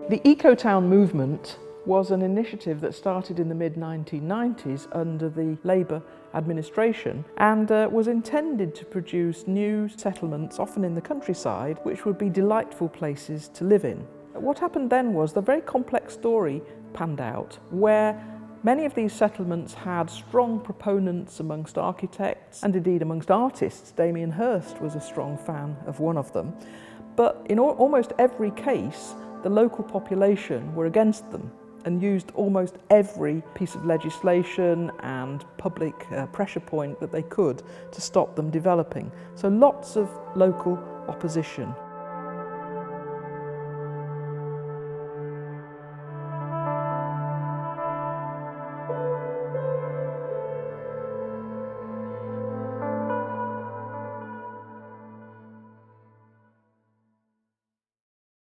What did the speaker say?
The Ecotown movement was an initiative that started in the mid-1990s under the Labour administration and was intended to produce new settlements, often in the countryside, which would be delightful places to live in. What happened then was the very complex story panned out, where many of these settlements had strong proponents amongst architects and indeed amongst artists. Damien Hirst was a strong fan of one of them. But in almost every case, the local population were against them and used almost every piece of legislation and public pressure point that they could to stop them developing. So lots of local opposition.